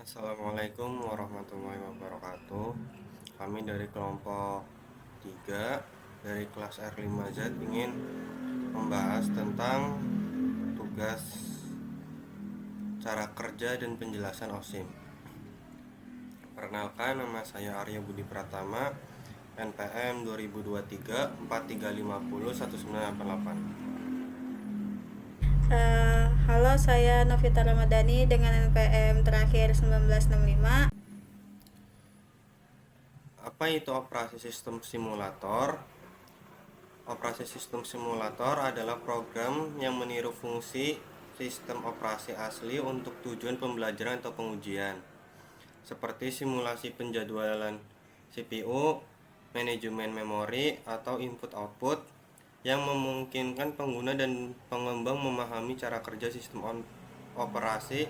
Assalamualaikum warahmatullahi wabarakatuh. Kami dari kelompok 3 dari kelas R5Z ingin membahas tentang tugas cara kerja dan penjelasan OSIM. Perkenalkan, nama saya Arya Budi Pratama, NPM 2023 4350 1988. Halo, saya Novita Ramadhani dengan NPM terakhir 1965. Apa itu operasi sistem simulator? Operasi sistem simulator adalah program yang meniru fungsi sistem operasi asli untuk tujuan pembelajaran atau pengujian, seperti simulasi penjadwalan CPU, manajemen memori, atau input-output, yang memungkinkan pengguna dan pengembang memahami cara kerja sistem operasi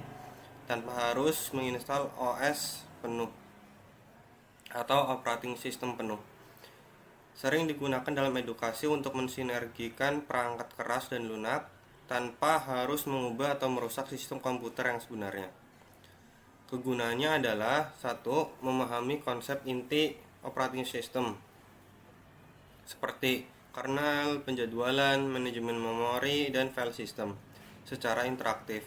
tanpa harus menginstal OS penuh atau operating system penuh. Sering digunakan dalam edukasi untuk mensinergikan perangkat keras dan lunak tanpa harus mengubah atau merusak sistem komputer yang sebenarnya. Kegunaannya adalah: 1. Memahami konsep inti operating system seperti kernel, penjadwalan, manajemen memori, dan file system secara interaktif.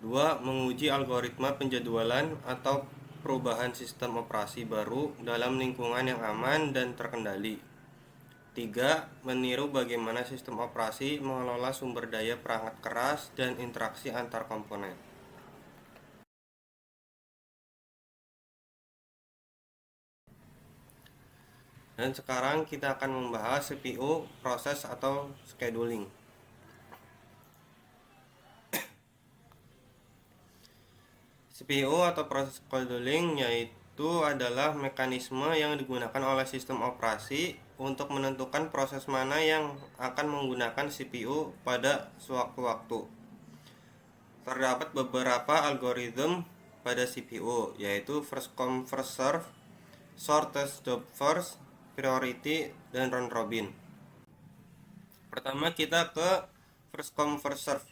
2. Menguji algoritma penjadwalan atau perubahan sistem operasi baru dalam lingkungan yang aman dan terkendali. 3. Meniru bagaimana sistem operasi mengelola sumber daya perangkat keras dan interaksi antar komponen. Dan sekarang kita akan membahas CPU, proses atau scheduling. CPU atau proses scheduling yaitu adalah mekanisme yang digunakan oleh sistem operasi untuk menentukan proses mana yang akan menggunakan CPU pada sewaktu-waktu. Terdapat beberapa algoritma pada CPU, yaitu first come first serve, shortest job first, priority, dan round robin. Pertama kita ke first come first serve,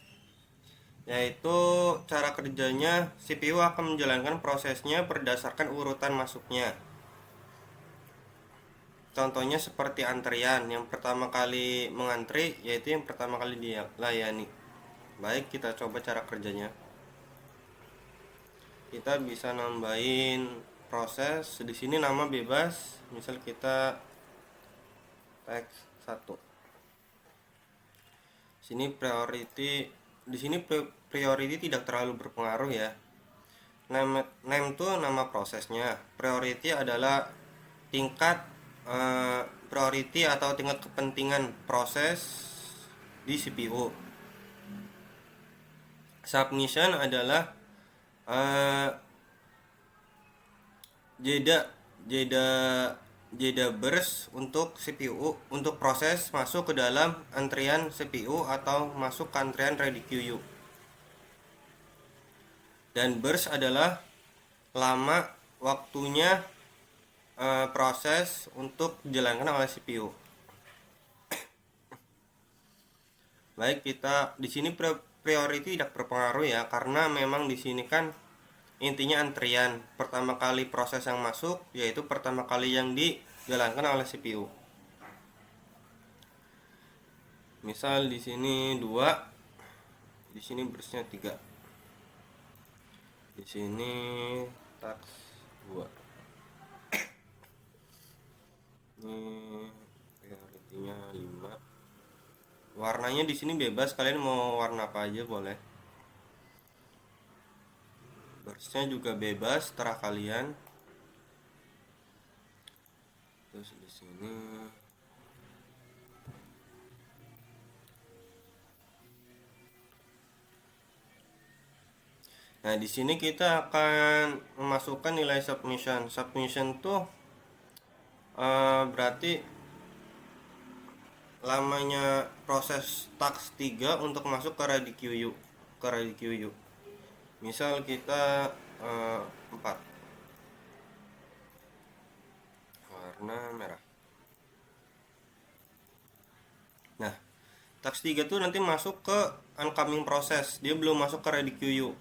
yaitu cara kerjanya CPU akan menjalankan prosesnya berdasarkan urutan masuknya. Contohnya seperti antrian, yang pertama kali mengantri yaitu yang pertama kali dilayani. Baik, kita coba cara kerjanya. Kita bisa nambahin proses di sini nama bebas, misal kita teks 1. Sini priority, di sini priority tidak terlalu berpengaruh ya. Name itu nama prosesnya. Priority adalah tingkat priority atau tingkat kepentingan proses di CPU. Submission adalah jeda burst untuk CPU untuk proses masuk ke dalam antrian CPU atau masuk ke antrian ready queue. Dan burst adalah lama waktunya proses untuk dijalankan oleh CPU. Baik, kita di sini priority tidak berpengaruh ya, karena memang di sini kan intinya antrian. Pertama kali proses yang masuk yaitu pertama kali yang dijalankan oleh CPU. Misal di sini 2, di sini burstnya 3. Di sini taks 2. Ini priority-nya 5. Warnanya di sini bebas, kalian mau warna apa aja boleh. Burstnya juga bebas, terserah kalian. Terus di sini nah, di sini kita akan memasukkan nilai submission. Submission tuh berarti lamanya proses task 3 untuk masuk ke ready queue. Misal kita 4, warna merah. Nah, task 3 tuh nanti masuk ke oncoming proses, dia belum masuk ke ready queue.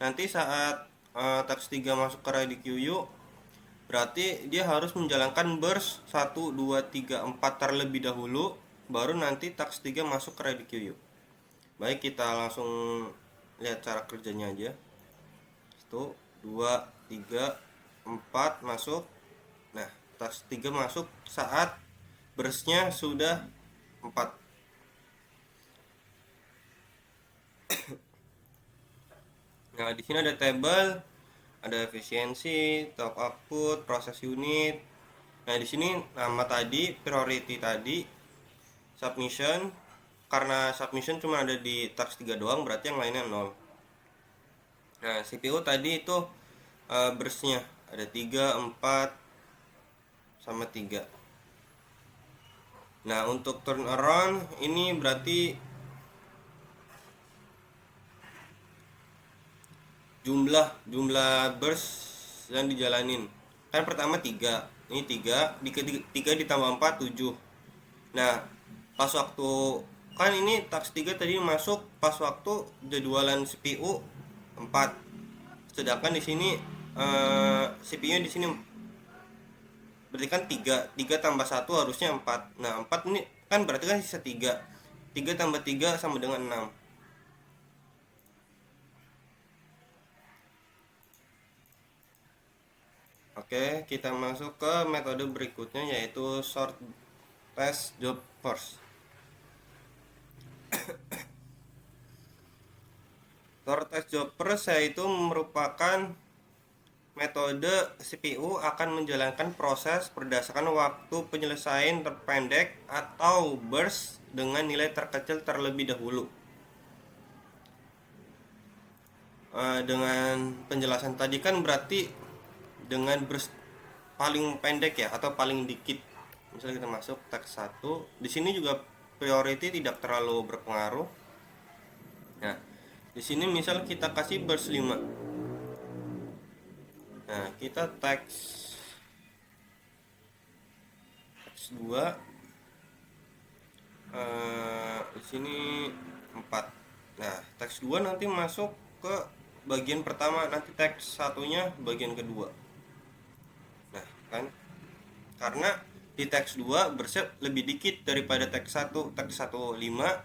Nanti saat teks 3 masuk ke ready queue, berarti dia harus menjalankan burst 1, 2, 3, 4 terlebih dahulu, baru nanti teks 3 masuk ke ready queue. Baik, kita langsung lihat cara kerjanya aja. 1, 2, 3, 4 masuk. Nah, teks 3 masuk saat burstnya sudah 4. Nah, di sini ada table, ada efisiensi, top output, proses unit. Nah, di sini nama tadi, priority tadi, submission. Karena submission cuma ada di task 3 doang, berarti yang lainnya 0. Nah, CPU tadi itu burstnya ada 3, 4 sama 3. Nah, untuk turnaround ini berarti jumlah burst yang dijalanin. Kan pertama 3. Ini 3, 3 ditambah 4 7. Nah, pas waktu kan ini task 3 tadi masuk pas waktu jadwalan CPU 4. Sedangkan di sini CPU di sini berarti kan 3 tambah 1 harusnya 4. Nah, 4 ini kan berarti kan sisa 3. 3 tambah 3 sama dengan 6. Oke, kita masuk ke metode berikutnya, yaitu sort test job first. Sort test job first yaitu merupakan metode CPU akan menjalankan proses berdasarkan waktu penyelesaian terpendek atau burst dengan nilai terkecil terlebih dahulu. Dengan penjelasan tadi kan berarti dengan burst paling pendek ya, atau paling dikit. Misalnya kita masuk teks 1, di sini juga priority tidak terlalu berpengaruh. Nah, di sini misal kita kasih burst 5. Nah, kita teks 2, di sini 4. Nah, teks 2 nanti masuk ke bagian pertama, nanti teks satunya bagian kedua. Nah, kan karena di teks 2 burstnya lebih dikit daripada teks 1. Teks 1 5,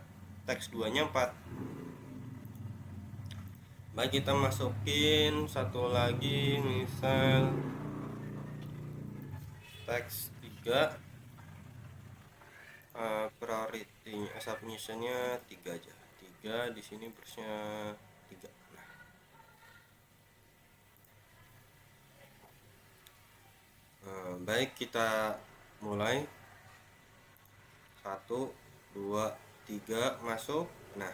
teks 2 nya 4. Baik, kita masukin satu lagi, misal teks 3, priority submissionnya 3 aja. 3 di sini burstnya 3. Baik, kita mulai. 1, 2, 3 masuk. Nah,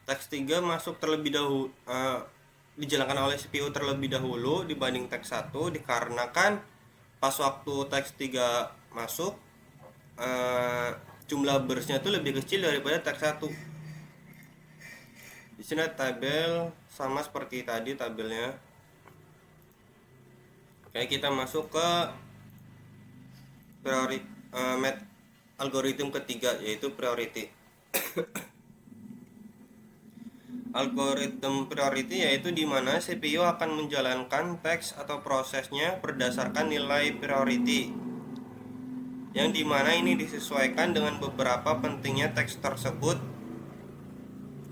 teks 3 masuk terlebih dahulu, dijalankan oleh CPU terlebih dahulu dibanding teks 1, dikarenakan pas waktu teks 3 masuk jumlah burstnya itu lebih kecil daripada teks 1. Di sini tabel sama seperti tadi tabelnya. Oke, kita masuk ke algoritma ketiga, yaitu priority. Algoritma priority yaitu di mana CPU akan menjalankan teks atau prosesnya berdasarkan nilai priority, yang dimana ini disesuaikan dengan beberapa pentingnya teks tersebut,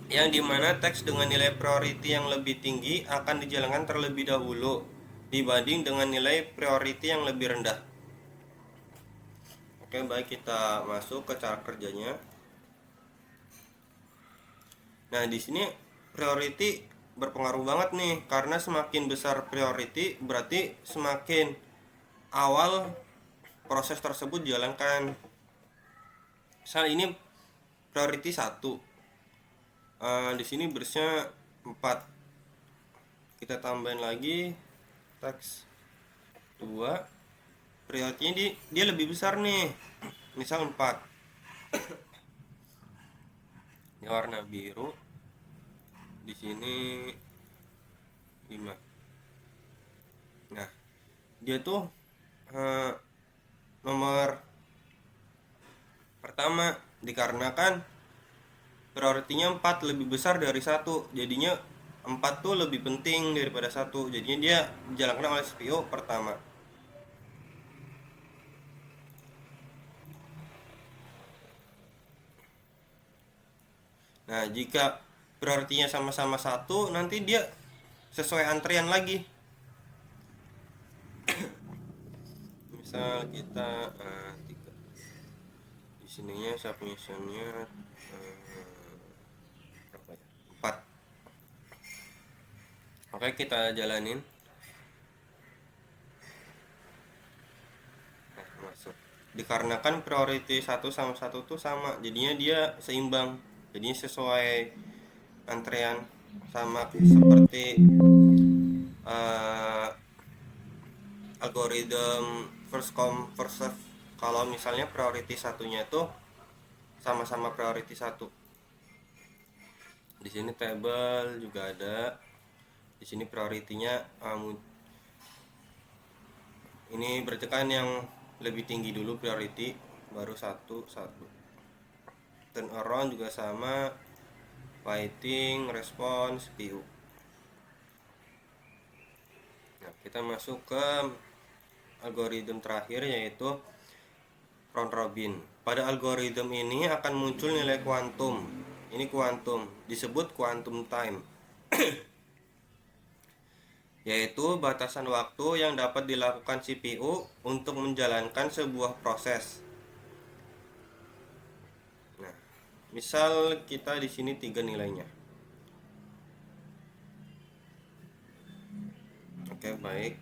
yang dimana teks dengan nilai priority yang lebih tinggi akan dijalankan terlebih dahulu dibanding dengan nilai priority yang lebih rendah. Oke, baik, kita masuk ke cara kerjanya. Nah, di sini priority berpengaruh banget nih, karena semakin besar priority berarti semakin awal proses tersebut dijalankan. Misal ini priority 1, di sini burstnya 4. Kita tambahin lagi teks 2, priority dia lebih besar nih, misal 4. Ini warna biru, di sini 5. Nah, dia tuh nomor pertama, dikarenakan prioritinya 4 lebih besar dari 1, jadinya 4 tuh lebih penting daripada 1, jadinya dia dijalankan oleh CPU pertama. Nah, jika prioritinya sama-sama 1, nanti dia sesuai antrian lagi. Misal kita 3. Di sininya submissionnya berapa ya? 4. Oke, kita jalanin. Masuk. Dikarenakan priority 1 sama 1 tuh sama, jadinya dia seimbang, jadinya sesuai antrean, sama seperti algoritma first come first serve. Kalau misalnya priority satunya itu sama-sama priority 1. Di sini table juga ada. Di sini prioritinya ini berarti kan yang lebih tinggi dulu priority, baru 1. Turn around juga sama, waiting, response, CPU. Nah, kita masuk ke algoritma terakhir, yaitu round robin. Pada algoritma ini akan muncul nilai kuantum. Ini kuantum, disebut quantum time. Yaitu batasan waktu yang dapat dilakukan CPU untuk menjalankan sebuah proses. Nah, misal kita di sini 3 nilainya. Oke, baik.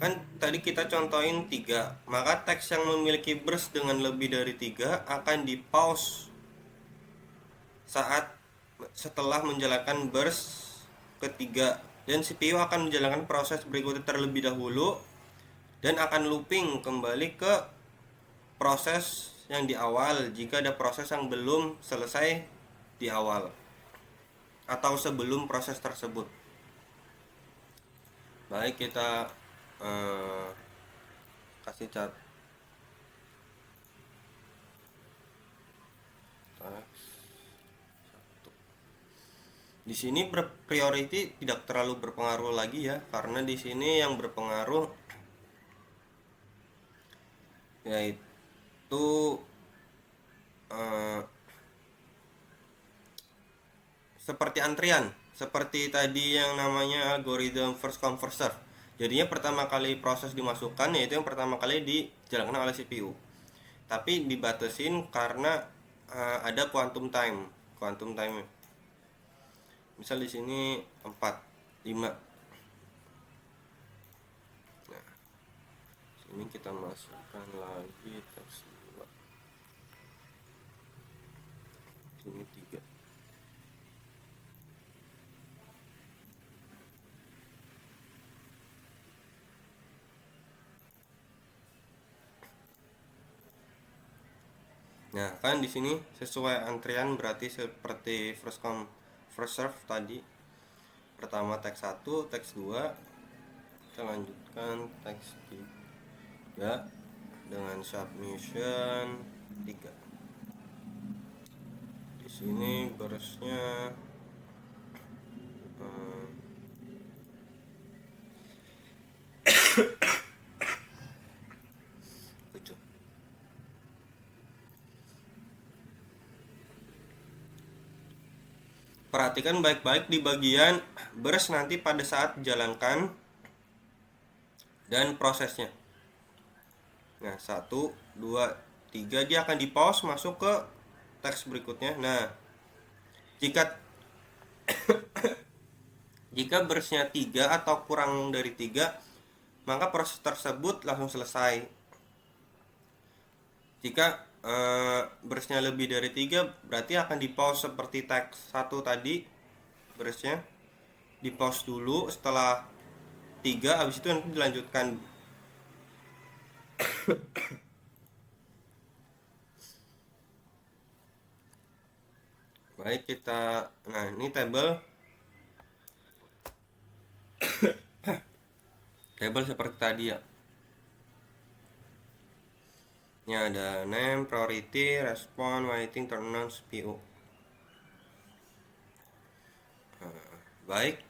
Kan tadi kita contohin 3, maka teks yang memiliki burst dengan lebih dari 3 akan di pause setelah menjalankan burst ketiga, dan CPU akan menjalankan proses berikutnya terlebih dahulu dan akan looping kembali ke proses yang di awal jika ada proses yang belum selesai di awal atau sebelum proses tersebut. Baik, kita kasih cat. Di sini priority tidak terlalu berpengaruh lagi ya, karena di sini yang berpengaruh yaitu seperti antrian, seperti tadi yang namanya algoritma first come first serve. Jadinya pertama kali proses dimasukkan, yaitu yang pertama kali dijalankan oleh CPU. Tapi dibatasin karena ada quantum time. Misal di sini 4, 5. Nah, sini kita masukkan lagi teks 2. Sini 3. Nah, kan di sini sesuai antrian, berarti seperti first come first serve tadi. Pertama teks 1, teks 2. Kita lanjutkan teks 3 dengan submission 3. Di sini burstnya perhatikan baik-baik di bagian burst nanti pada saat dijalankan dan prosesnya. Nah, 1, 2, 3 dia akan di pause masuk ke teks berikutnya. Nah, jika burstnya 3 atau kurang dari 3, maka proses tersebut langsung selesai. Jika burstnya lebih dari 3, berarti akan di pause seperti teks 1 tadi. Burstnya di pause dulu setelah 3, habis itu nanti dilanjutkan. Baik, kita ini table seperti tadi ya. Ini ada name, priority, respon, waiting, turn on, CPU. Baik,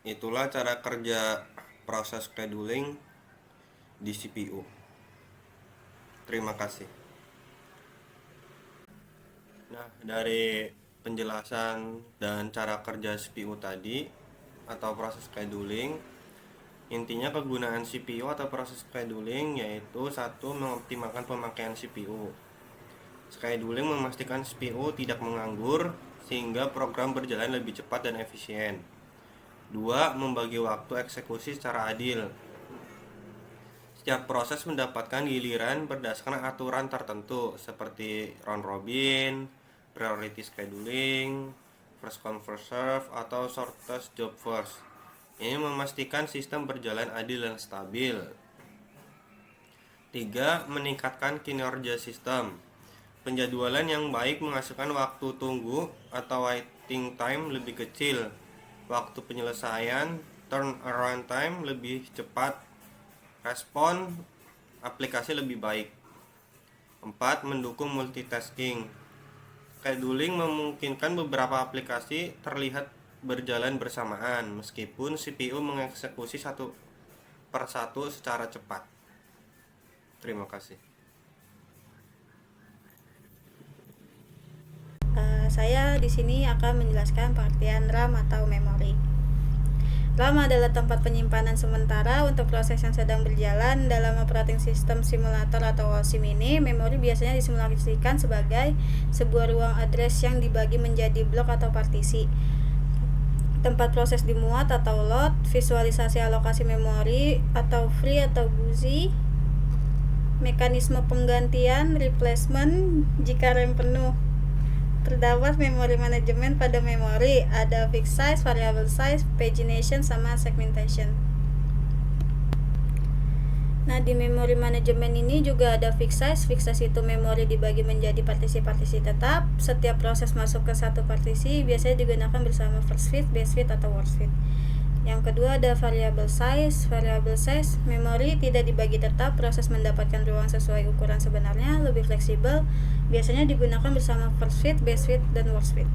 itulah cara kerja proses scheduling di CPU. Terima kasih. Nah, dari penjelasan dan cara kerja CPU tadi atau proses scheduling, intinya kegunaan CPU atau proses scheduling yaitu satu, mengoptimalkan pemakaian CPU. Scheduling memastikan CPU tidak menganggur sehingga program berjalan lebih cepat dan efisien. 2. Membagi waktu eksekusi secara adil. Setiap proses mendapatkan giliran berdasarkan aturan tertentu seperti round robin, priority scheduling, first come first serve, atau shortest job first. Ini memastikan sistem berjalan adil dan stabil. 3. Meningkatkan kinerja sistem. Penjadwalan yang baik menghasilkan waktu tunggu atau waiting time lebih kecil, waktu penyelesaian turnaround time lebih cepat, respon aplikasi lebih baik. 4. Mendukung multitasking. Scheduling memungkinkan beberapa aplikasi terlihat berjalan bersamaan meskipun CPU mengeksekusi satu persatu secara cepat. Terima kasih. Saya di sini akan menjelaskan pengertian RAM atau memori. RAM adalah tempat penyimpanan sementara untuk proses yang sedang berjalan. Dalam operating system simulator atau OSIM ini, memori biasanya disimulasikan sebagai sebuah ruang address yang dibagi menjadi blok atau partisi. Tempat proses dimuat atau load, visualisasi alokasi memori atau free atau busy, mekanisme penggantian replacement jika RAM penuh. Terdapat memori manajemen pada memori, ada fixed size, variable size, pagination, sama segmentation. Nah, di memori manajemen ini juga ada fixed size. Fixed size itu memori dibagi menjadi partisi-partisi tetap. Setiap proses masuk ke satu partisi biasanya digunakan bersama first fit, base fit, atau worst fit. Yang kedua ada variable size. Variable size memori tidak dibagi tetap, proses mendapatkan ruang sesuai ukuran sebenarnya, lebih fleksibel. Biasanya digunakan bersama first fit, base fit, dan worst fit.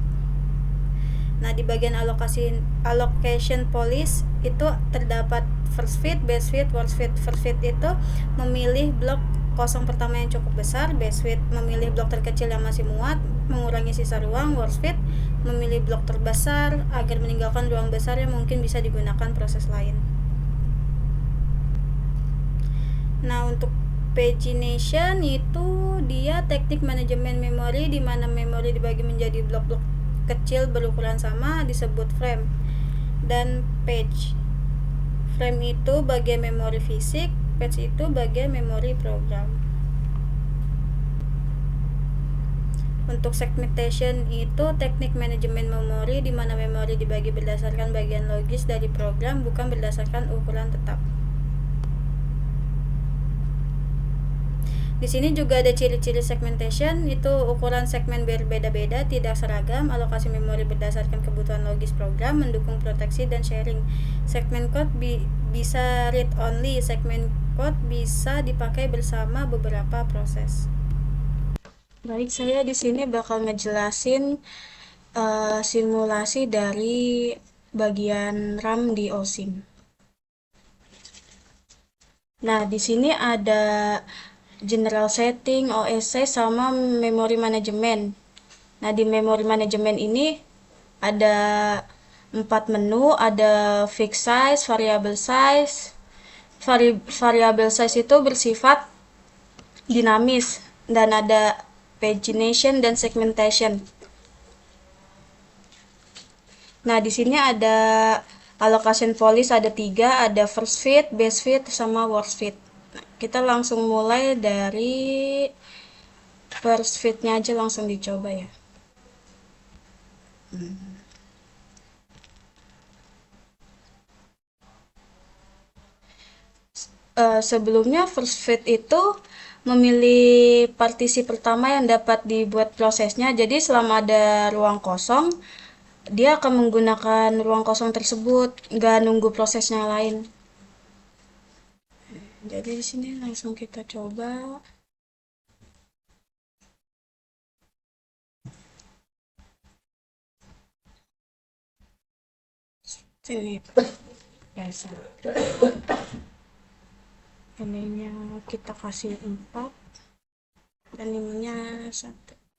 Nah, di bagian allocation policy itu terdapat first fit, base fit, worst fit. First fit itu memilih blok kosong pertama yang cukup besar. Base fit memilih blok terkecil yang masih muat, mengurangi sisa ruang. Worst fit memilih blok terbesar agar meninggalkan ruang besar yang mungkin bisa digunakan proses lain. Nah, untuk pagination itu dia teknik manajemen memori di mana memori dibagi menjadi blok-blok kecil berukuran sama disebut frame. Dan page. Frame itu bagian memori fisik, page itu bagian memori program. Untuk segmentation itu teknik manajemen memori di mana memori dibagi berdasarkan bagian logis dari program, bukan berdasarkan ukuran tetap. Di sini juga ada ciri-ciri segmentation, itu ukuran segmen berbeda-beda, tidak seragam, alokasi memori berdasarkan kebutuhan logis program, mendukung proteksi dan sharing. Segment code bisa read only, segment code bisa dipakai bersama beberapa proses. Baik, saya di sini bakal ngejelasin simulasi dari bagian RAM di OSIM. Nah, di sini ada general setting, OSC, sama memory management. Nah, di memory management ini ada 4 menu, ada fixed size, variable size. Variable size itu bersifat dinamis, dan ada pagination dan segmentation. Nah, di sini ada allocation policy ada 3, ada first fit, base fit, sama worst fit. Nah, kita langsung mulai dari first fitnya aja, langsung dicoba ya. Sebelumnya first fit itu memilih partisi pertama yang dapat dibuat prosesnya. Jadi selama ada ruang kosong, dia akan menggunakan ruang kosong tersebut, nggak nunggu prosesnya lain. Jadi di sini langsung kita coba. Ini biasa. Ininya kita kasih 4 dan ininya 1.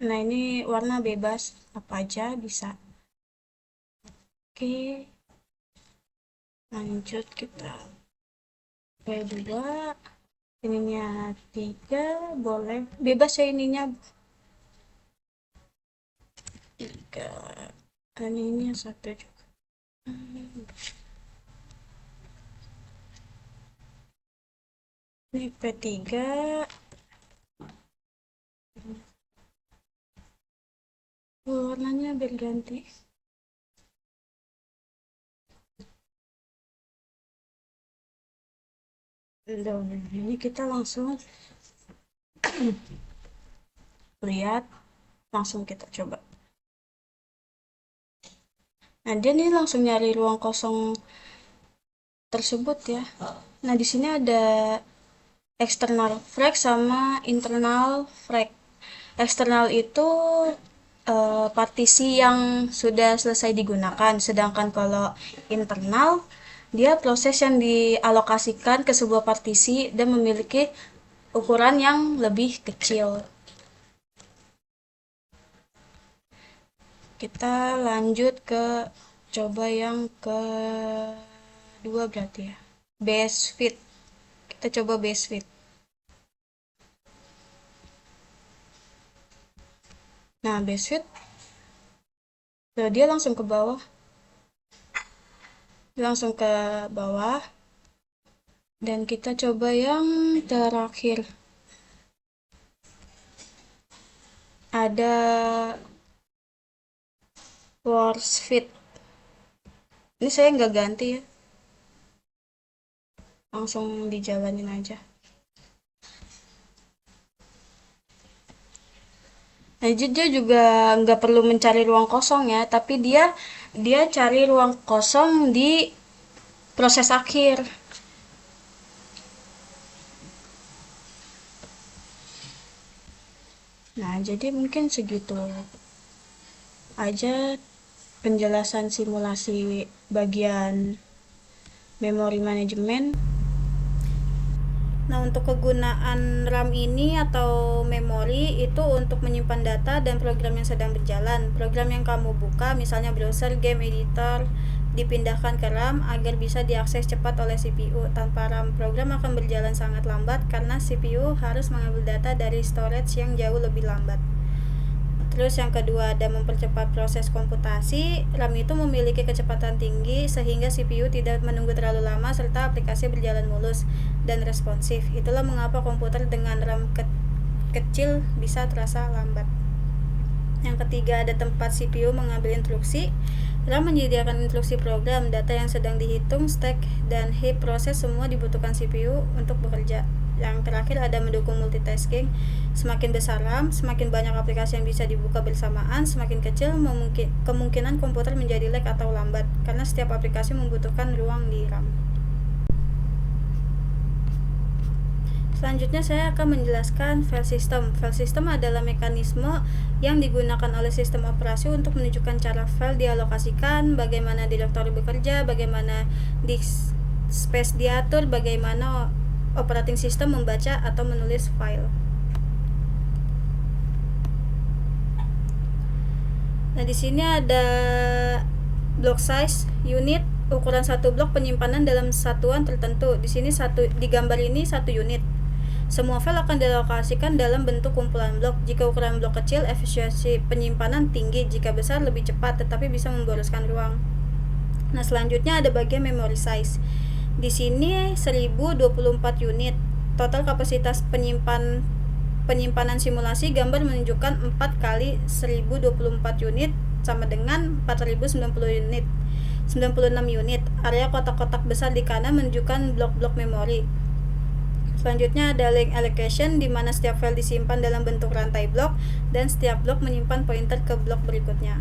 Nah, ini warna bebas, apa aja bisa. Oke, lanjut kita P2, ininya 3, boleh bebas ya ininya 3, dan ininya 1 juga. Ini P3, warnanya berganti. Ini kita langsung lihat, langsung kita coba. Nah, dia nih langsung nyari ruang kosong tersebut ya. Nah, di sini ada external frag sama internal frag. Eksternal itu partisi yang sudah selesai digunakan, sedangkan kalau internal dia proses yang dialokasikan ke sebuah partisi dan memiliki ukuran yang lebih kecil. Kita lanjut ke coba yang kedua berarti ya, base fit. Kita coba base fit. Nah, base fit dia langsung ke bawah, dan kita coba yang terakhir, ada worst fit. Ini saya nggak ganti ya, langsung dijalanin aja. Nah, dia juga nggak perlu mencari ruang kosong ya, tapi dia cari ruang kosong di proses akhir. Nah, jadi mungkin segitu aja penjelasan simulasi bagian memori manajemen. Nah, untuk kegunaan RAM ini atau memori itu untuk menyimpan data dan program yang sedang berjalan. Program yang kamu buka, misalnya browser, game editor, dipindahkan ke RAM agar bisa diakses cepat oleh CPU. Tanpa RAM, program akan berjalan sangat lambat karena CPU harus mengambil data dari storage yang jauh lebih lambat. Terus yang kedua, ada mempercepat proses komputasi. RAM itu memiliki kecepatan tinggi sehingga CPU tidak menunggu terlalu lama serta aplikasi berjalan mulus dan responsif. Itulah mengapa komputer dengan RAM kecil bisa terasa lambat. Yang ketiga, ada tempat CPU mengambil instruksi. RAM menyediakan instruksi program, data yang sedang dihitung, stack, dan heap proses semua dibutuhkan CPU untuk bekerja. Yang terakhir, ada mendukung multitasking. Semakin besar RAM, semakin banyak aplikasi yang bisa dibuka bersamaan. Semakin kecil, kemungkinan komputer menjadi lag atau lambat karena setiap aplikasi membutuhkan ruang di RAM. Selanjutnya saya akan menjelaskan file system. File system adalah mekanisme yang digunakan oleh sistem operasi untuk menunjukkan cara file dialokasikan, bagaimana direktori bekerja, bagaimana disk space diatur, bagaimana operating system membaca atau menulis file. Nah, di sini ada block size, unit, ukuran satu blok penyimpanan dalam satuan tertentu. Di sini di gambar ini 1 unit. Semua file akan dialokasikan dalam bentuk kumpulan blok. Jika ukuran blok kecil, efisiensi penyimpanan tinggi. Jika besar, lebih cepat, tetapi bisa memboroskan ruang. Nah, selanjutnya ada bagian memory size. Di sini 1024 unit. Total kapasitas penyimpanan simulasi gambar menunjukkan 4 kali 1024 unit sama dengan 4090 unit. 96 unit. Area kotak-kotak besar di kanan menunjukkan blok-blok memori. Selanjutnya ada link allocation, di mana setiap file disimpan dalam bentuk rantai blok dan setiap blok menyimpan pointer ke blok berikutnya.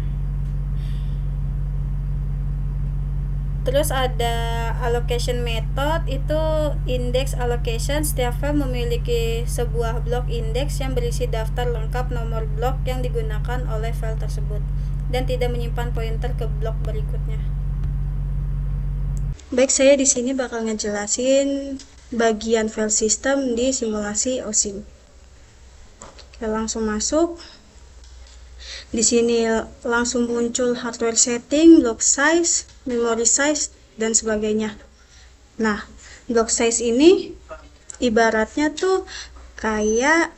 Terus ada allocation method, itu index allocation. Setiap file memiliki sebuah blok index yang berisi daftar lengkap nomor blok yang digunakan oleh file tersebut dan tidak menyimpan pointer ke blok berikutnya. Baik, saya di sini bakal ngejelasin bagian file system di simulasi OSIM. Oke, langsung masuk. Di sini langsung muncul hardware setting, block size, memory size, dan sebagainya. Nah, block size ini ibaratnya tuh kayak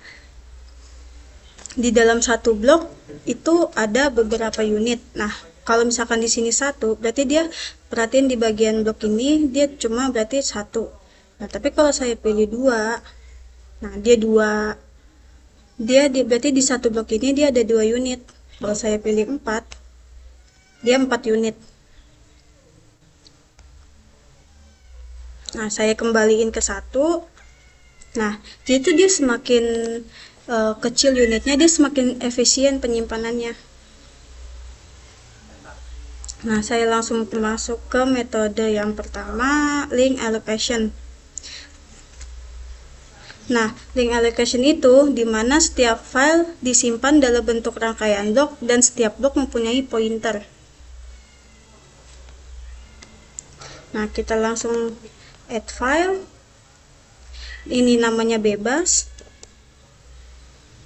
di dalam satu blok itu ada beberapa unit. Nah, kalau misalkan di sini satu, berarti dia perhatiin di bagian blok ini dia cuma berarti satu. Nah, tapi kalau saya pilih dua, nah dia dua, berarti di satu blok ini dia ada dua unit. Kalau saya pilih empat, dia 4 unit. Nah, saya kembaliin ke satu. Nah, itu dia semakin kecil unitnya, dia semakin efisien penyimpanannya. Nah, saya langsung masuk ke metode yang pertama, link allocation. Nah, link allocation itu dimana setiap file disimpan dalam bentuk rangkaian blok dan setiap blok mempunyai pointer. Nah, kita langsung add file. Ini namanya bebas.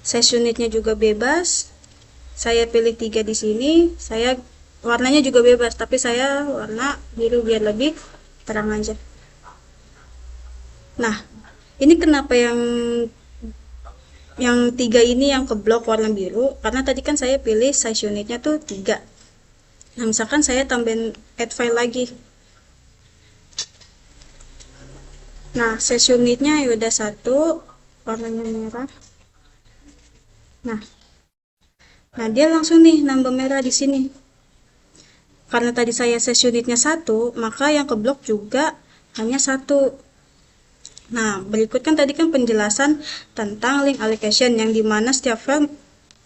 Size unitnya juga bebas. Saya pilih 3 di sini. Saya warnanya juga bebas, tapi saya warna biru biar lebih terang aja. Nah, ini kenapa yang 3 ini yang keblok warna biru? Karena tadi kan saya pilih size unitnya tuh 3. Nah, misalkan saya tambahin add file lagi. Nah, size unitnya ya udah 1, warnanya merah. Nah, dia langsung nih nambah merah di sini. Karena tadi saya size unitnya 1, maka yang keblok juga hanya 1. Nah, berikut kan tadi kan penjelasan tentang link allocation yang dimana setiap file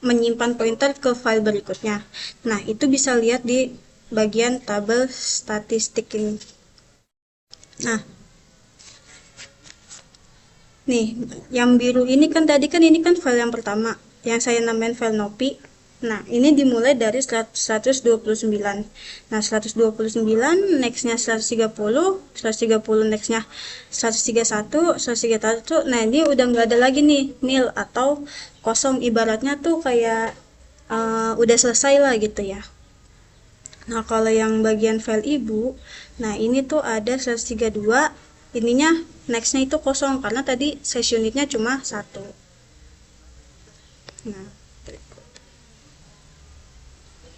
menyimpan pointer ke file berikutnya. Nah, itu bisa lihat di bagian tabel statistik ini. Nah, nih, yang biru ini kan tadi kan ini kan file yang pertama, yang saya namain file Nopi. Nah, ini dimulai dari 129. Nah, 129 nextnya 130, 130 nextnya 131, 131. Nah, ini udah nggak ada lagi nih nil atau kosong, ibaratnya tuh kayak udah selesai lah gitu ya. Nah, kalau yang bagian file ibu, nah ini tuh ada 132, ininya nextnya itu kosong karena tadi size unitnya cuma 1.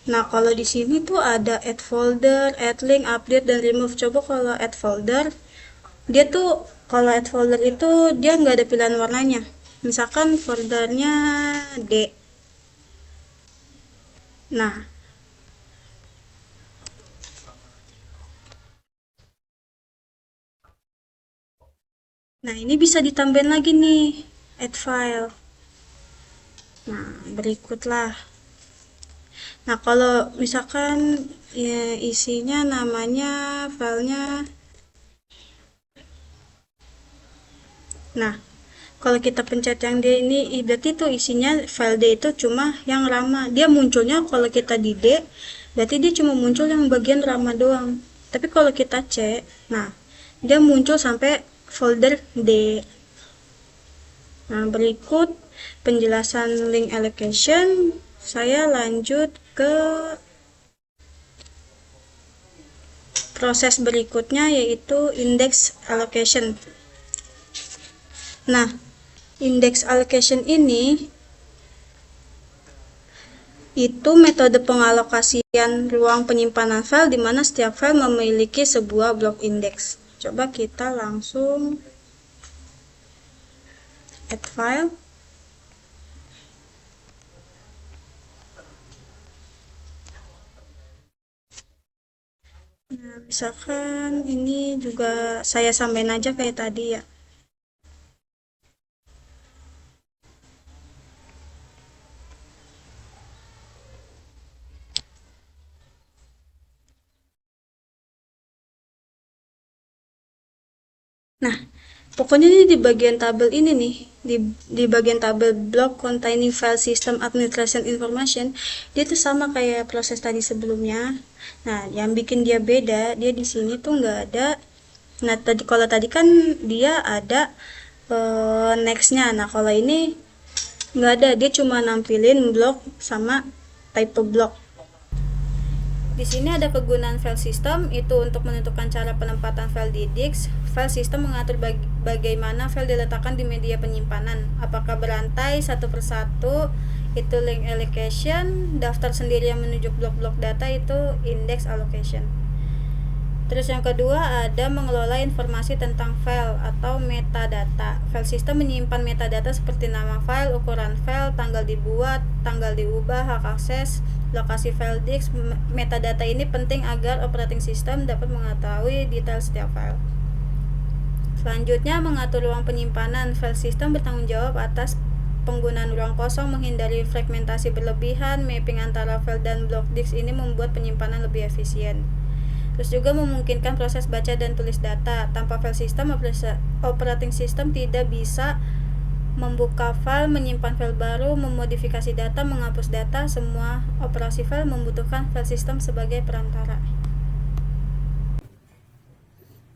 Nah, kalau di sini tuh ada add folder, add link, update, dan remove. Coba kalau add folder, dia tuh kalau add folder itu dia nggak ada pilihan warnanya. Misalkan foldernya D. Nah, ini bisa ditambahin lagi nih, add file. Nah, berikutlah. Nah, kalau misalkan ya, isinya namanya filenya. Nah, kalau kita pencet yang D ini, berarti itu isinya file D itu cuma yang lama. Dia munculnya kalau kita di D, berarti dia cuma muncul yang bagian lama doang. Tapi kalau kita C, nah, dia muncul sampai folder D. Nah, berikut penjelasan link allocation. Saya lanjut ke proses berikutnya yaitu index allocation. Nah, index allocation ini itu metode pengalokasian ruang penyimpanan file di mana setiap file memiliki sebuah blok indeks. Coba kita langsung add file. Nah, misalkan ini juga saya samain aja kayak tadi ya. Nah, Pokoknya ini di bagian tabel ini nih, di bagian tabel block containing file system administration information, dia tuh sama kayak proses tadi sebelumnya. Nah, yang bikin dia beda, dia di sini tuh nggak ada. Nah, kalau tadi kan dia ada nextnya. Nah, kalau ini nggak ada, dia cuma nampilin block sama type block. Di sini ada kegunaan file system, itu untuk menentukan cara penempatan file di disk. File system mengatur bagaimana file diletakkan di media penyimpanan, apakah berantai satu persatu, itu link allocation. Daftar sendiri yang menunjuk blok-blok data, itu index allocation. Terus yang kedua ada mengelola informasi tentang file atau metadata. File system menyimpan metadata seperti nama file, ukuran file, tanggal dibuat, tanggal diubah, hak akses, lokasi file disk. Metadata ini penting agar operating system dapat mengetahui detail setiap file. Selanjutnya mengatur ruang penyimpanan. File system bertanggung jawab atas penggunaan ruang kosong, menghindari fragmentasi berlebihan. Mapping antara file dan blok disk ini membuat penyimpanan lebih efisien. Terus juga memungkinkan proses baca dan tulis data. Tanpa file system, operating system tidak bisa membuka file, menyimpan file baru, memodifikasi data, menghapus data. Semua operasi file membutuhkan file system sebagai perantara.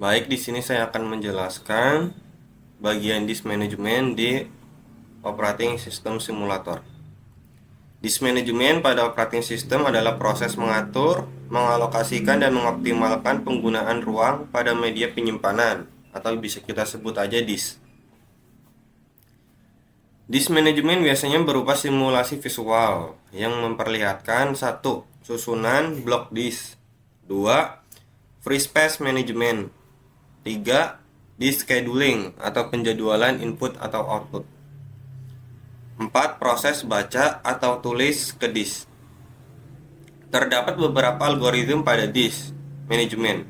Baik, di sini saya akan menjelaskan bagian disk management di operating system simulator. Disk management pada operating system adalah proses mengatur, mengalokasikan, dan mengoptimalkan penggunaan ruang pada media penyimpanan, atau bisa kita sebut aja disk. Disk management biasanya berupa simulasi visual yang memperlihatkan 1. Susunan blok disk, 2. Free space management, 3. Disk scheduling atau penjadwalan input atau output, 4. Proses baca atau tulis ke disk. Terdapat beberapa algoritma pada disk management,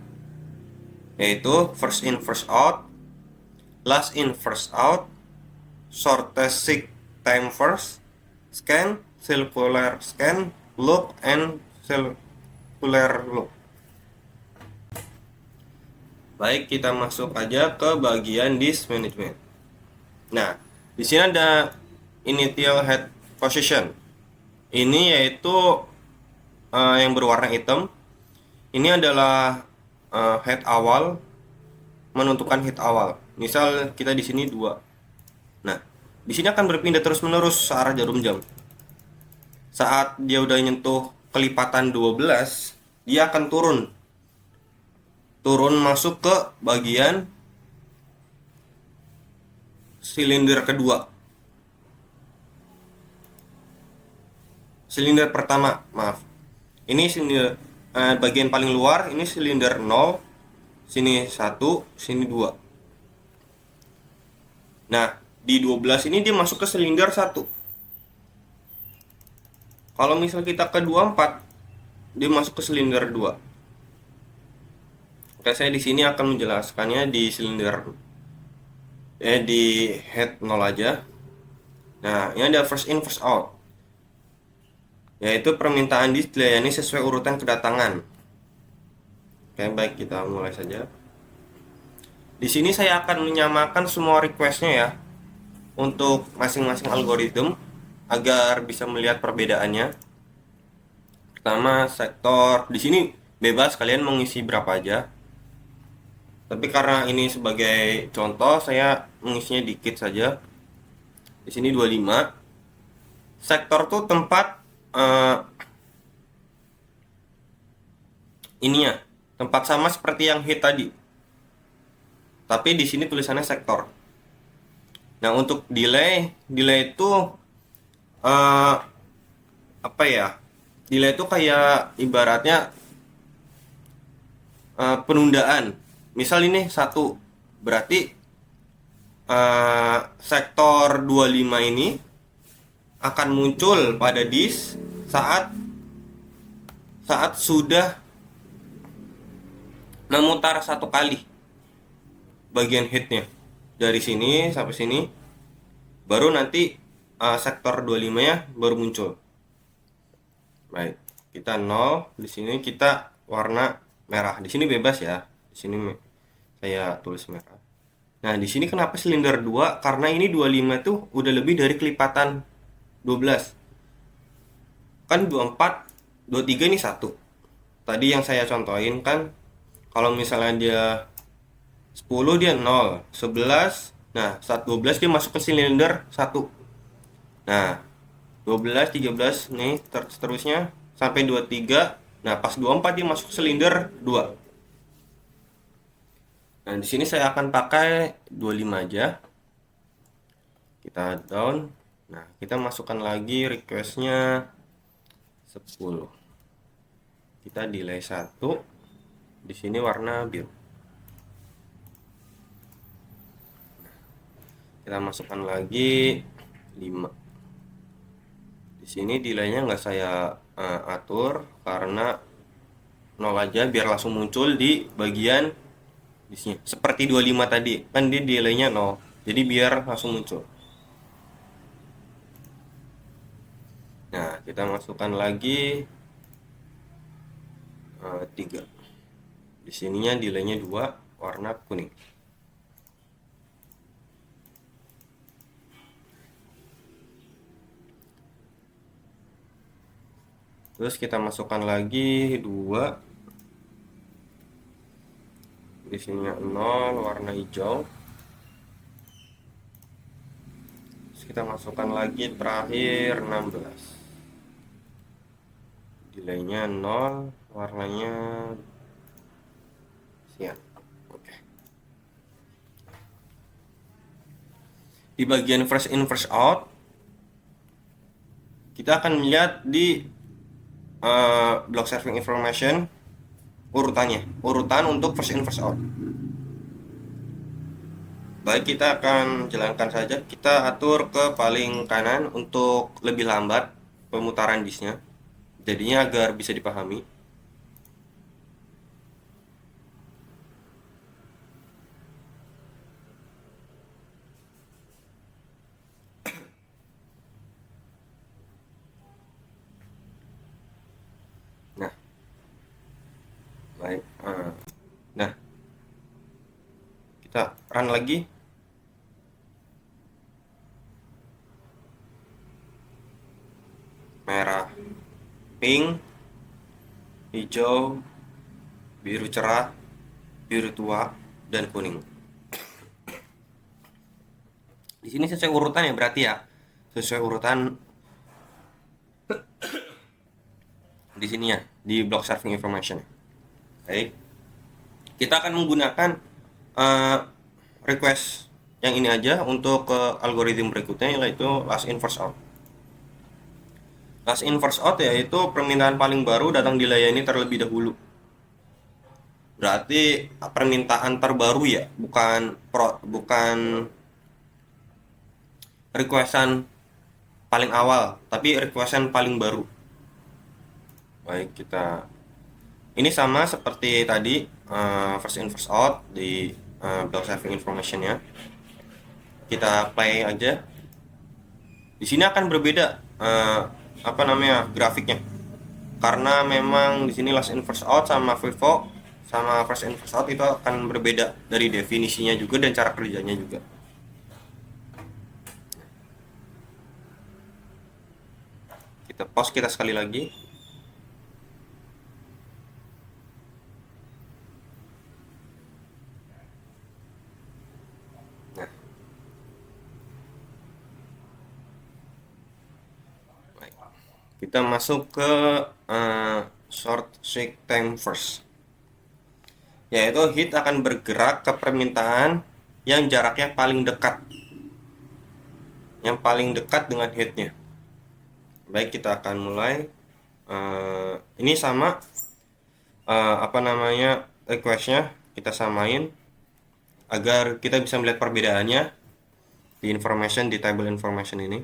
yaitu first in first out, last in first out, shortest seek time first, scan, circular scan, loop, and circular loop. Baik, kita masuk aja ke bagian disk management. Nah, di sini ada initial head position. Ini yaitu yang berwarna hitam. Ini adalah head awal, menentukan head awal. Misal kita di sini 2. Nah, di sini akan berpindah terus-menerus searah jarum jam. Saat dia udah nyentuh kelipatan 12, dia akan turun masuk ke bagian silinder kedua. Silinder pertama, maaf. Ini silinder bagian paling luar, ini silinder 0, sini 1, sini 2. Nah, di 12 ini dia masuk ke silinder 1. Kalau misal kita ke 24, dia masuk ke silinder 2. Oke, saya di sini akan menjelaskannya di silinder di head 0 aja. Nah, ini ada first in first out, yaitu permintaan disk dilayani sesuai urutan kedatangan. Oke, baik, kita mulai saja. Di sini saya akan menyamakan semua requestnya ya untuk masing-masing algoritma agar bisa melihat perbedaannya. Pertama, sektor. Di sini bebas kalian mengisi berapa aja. Tapi karena ini sebagai contoh, saya mengisinya dikit saja. Di sini 25. Sektor tuh tempat ininya, tempat sama seperti yang hit tadi. Tapi di sini tulisannya sektor. Nah, untuk delay itu apa ya? Delay itu kayak ibaratnya penundaan. Misal ini 1, berarti sektor 25 ini akan muncul pada disk saat sudah memutar 1 kali bagian hitnya dari sini sampai sini, baru nanti sektor 25 nya baru muncul. Baik, kita 0, di sini kita warna merah. Di sini bebas ya. Di sini saya tulis merah. Nah, di sini kenapa silinder 2? Karena ini 25 tuh udah lebih dari kelipatan 12. Kan 24, 23 ini 1. Tadi yang saya contohin kan, kalau misalnya dia 10 dia 0, 11, nah saat 12 dia masuk ke silinder 1. Nah, 12, 13 nih seterusnya sampai 23. Nah, pas 24 dia masuk silinder 2. Nah, di sini saya akan pakai 25 aja. Kita down. Nah, kita masukkan lagi requestnya 10. Kita delay 1. Di sini warna biru. Kita masukkan lagi 5. Di sini delaynya nggak saya atur karena 0 aja biar langsung muncul di bagian di sini. Seperti 25 tadi, kan dia delaynya 0. Jadi biar langsung muncul. Nah, kita masukkan lagi 3. Di sininya delaynya 2, warna kuning. Terus kita masukkan lagi 2. Di sini 0, warna hijau. Terus kita masukkan lagi terakhir 16. Delaynya 0, warnanya siang. Oke. Di bagian first in first out, kita akan melihat di block serving information urutan untuk first in first out. Baik, kita akan jalankan saja. Kita atur ke paling kanan untuk lebih lambat pemutaran disknya, jadinya agar bisa dipahami. Nah, baik. Nah, kita run lagi. Merah, pink, hijau, biru cerah, biru tua, dan kuning. Di sini sesuai urutan ya, berarti ya. Sesuai urutan di sini ya, di block serving information. Baik. Kita akan menggunakan request yang ini aja untuk algoritma berikutnya, yaitu last in first out. Last in first out yaitu permintaan paling baru datang dilayani terlebih dahulu. Berarti permintaan terbaru ya, bukan requestan paling awal, tapi requestan paling baru. Baik, kita ini sama seperti tadi first in first out di block serving information ya. Kita play aja. Di sini akan berbeda grafiknya, karena memang di sini last in first out sama FIFO sama first in first out itu akan berbeda dari definisinya juga dan cara kerjanya juga. Kita pause kita sekali lagi. Nah, baik. Kita masuk ke short seek time first, yaitu hit akan bergerak ke permintaan yang jaraknya paling dekat dengan hitnya. Baik, kita akan mulai. Ini sama requestnya kita samain agar kita bisa melihat perbedaannya di information, di table information ini.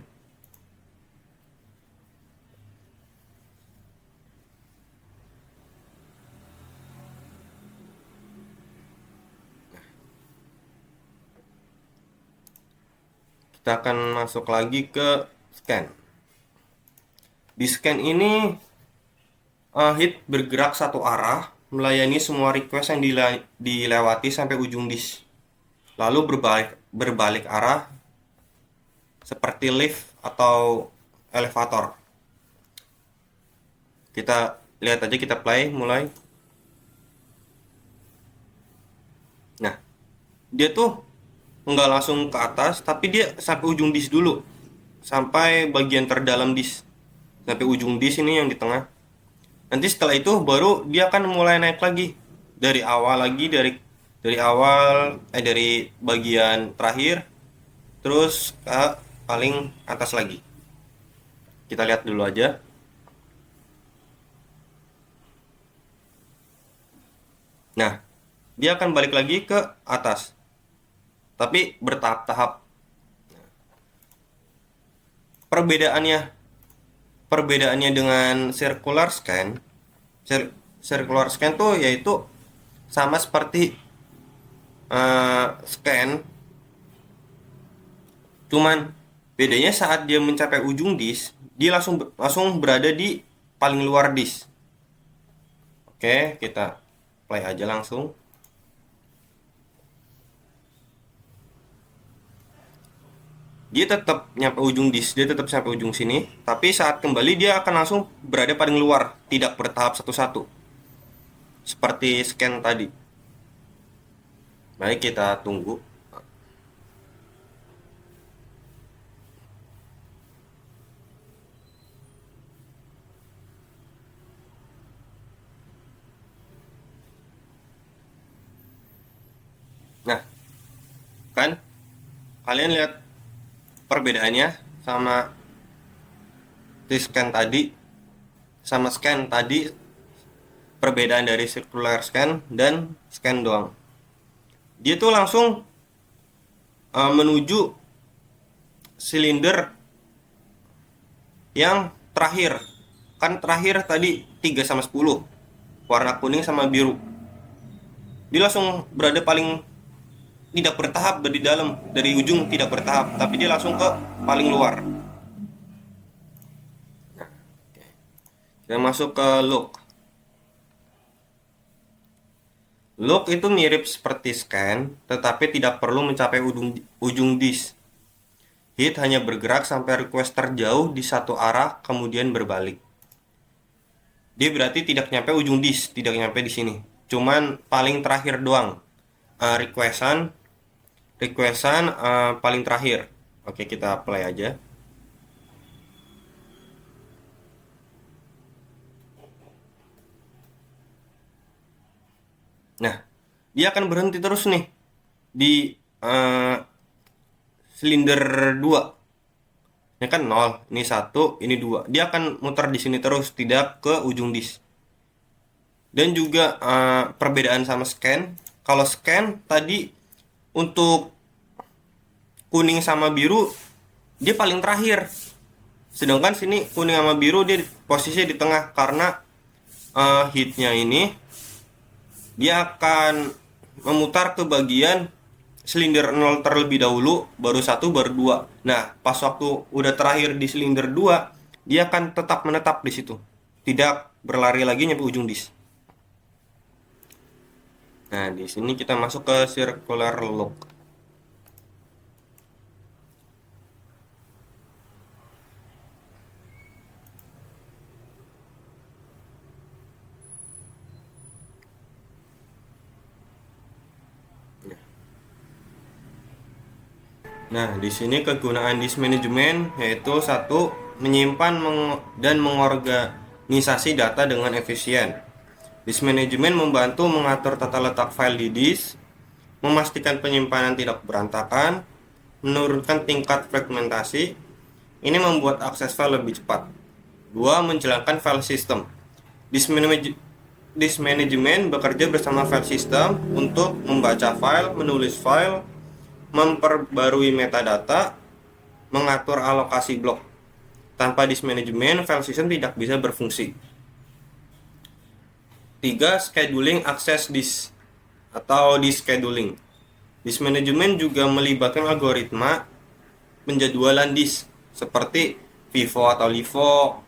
Kita akan masuk lagi ke scan. Di scan ini hit bergerak satu arah melayani semua request yang dilewati sampai ujung disk. lalu berbalik arah seperti lift atau elevator. Kita lihat aja, kita play mulai. Nah, dia tuh nggak langsung ke atas, tapi dia sampai ujung disk dulu, sampai bagian terdalam disk, sampai ujung disk ini yang di tengah. Nanti setelah itu baru dia akan mulai naik lagi dari awal lagi, dari bagian terakhir terus ke paling atas lagi. Kita lihat dulu aja. Nah, dia akan balik lagi ke atas, tapi bertahap-tahap. Perbedaannya dengan circular scan tuh yaitu sama seperti scan, cuman bedanya saat dia mencapai ujung disk, dia langsung berada di paling luar disk. Oke, kita play aja langsung. Dia tetap nyampe ujung disk, dia tetap sampai ujung sini, tapi saat kembali dia akan langsung berada paling luar, tidak bertahap satu-satu seperti scan tadi. Baik, kita tunggu. Nah, kan kalian lihat perbedaannya sama scan tadi, perbedaan dari circular scan dan scan doang. Dia tuh langsung menuju silinder yang terakhir. Kan terakhir tadi 3/10, warna kuning sama biru. Dia langsung berada paling tidak bertahap dari dalam, dari ujung tidak bertahap, tapi dia langsung ke paling luar. Kita masuk ke look. Look itu mirip seperti scan, tetapi tidak perlu mencapai ujung disk. Hit hanya bergerak sampai request terjauh di satu arah, kemudian berbalik. Dia berarti tidak nyampe ujung disk, tidak nyampe di sini. Cuman paling terakhir doang. Requestan paling terakhir. Oke, kita play aja. Nah, dia akan berhenti terus nih di silinder 2. Ini kan 0, ini 1, ini 2. Dia akan muter di sini terus, tidak ke ujung disk. Dan juga perbedaan sama scan. Kalau scan tadi untuk kuning sama biru dia paling terakhir. Sedangkan sini kuning sama biru dia posisinya di tengah, karena hitnya ini dia akan memutar ke bagian silinder 0 terlebih dahulu, baru 1, baru 2. Nah, pas waktu udah terakhir di silinder 2, dia akan tetap menetap di situ, tidak berlari lagi nyampe ujung disk. Nah, di sini kita masuk ke circular look. Nah, di sini kegunaan disk management yaitu 1. Menyimpan dan mengorganisasi data dengan efisien. Disk management membantu mengatur tata letak file di disk, memastikan penyimpanan tidak berantakan, menurunkan tingkat fragmentasi. Ini membuat akses file lebih cepat. 2. Menjalankan file system. Disk management bekerja bersama file system untuk membaca file, menulis file, memperbarui metadata, mengatur alokasi blok. Tanpa disk management, file system tidak bisa berfungsi. 3. Scheduling akses disk atau disk scheduling. Disk management juga melibatkan algoritma penjadwalan disk seperti FIFO atau LIFO,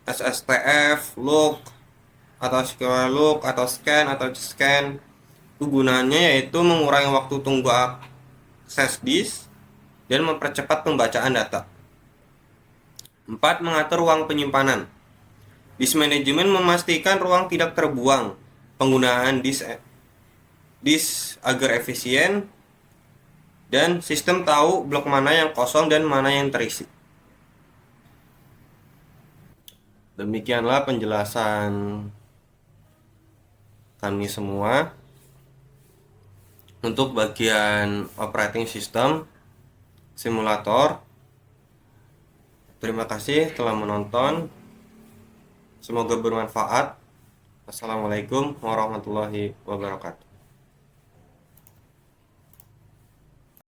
SSTF, look, atau square look, atau scan, Kegunaannya yaitu mengurangi waktu tunggu akses disk dan mempercepat pembacaan data. 4. Mengatur ruang penyimpanan. Disk management memastikan ruang tidak terbuang. Penggunaan disk agar efisien dan sistem tahu blok mana yang kosong dan mana yang terisi. Demikianlah penjelasan kami semua untuk bagian operating system simulator. Terima kasih telah menonton. Semoga bermanfaat. Assalamualaikum warahmatullahi wabarakatuh.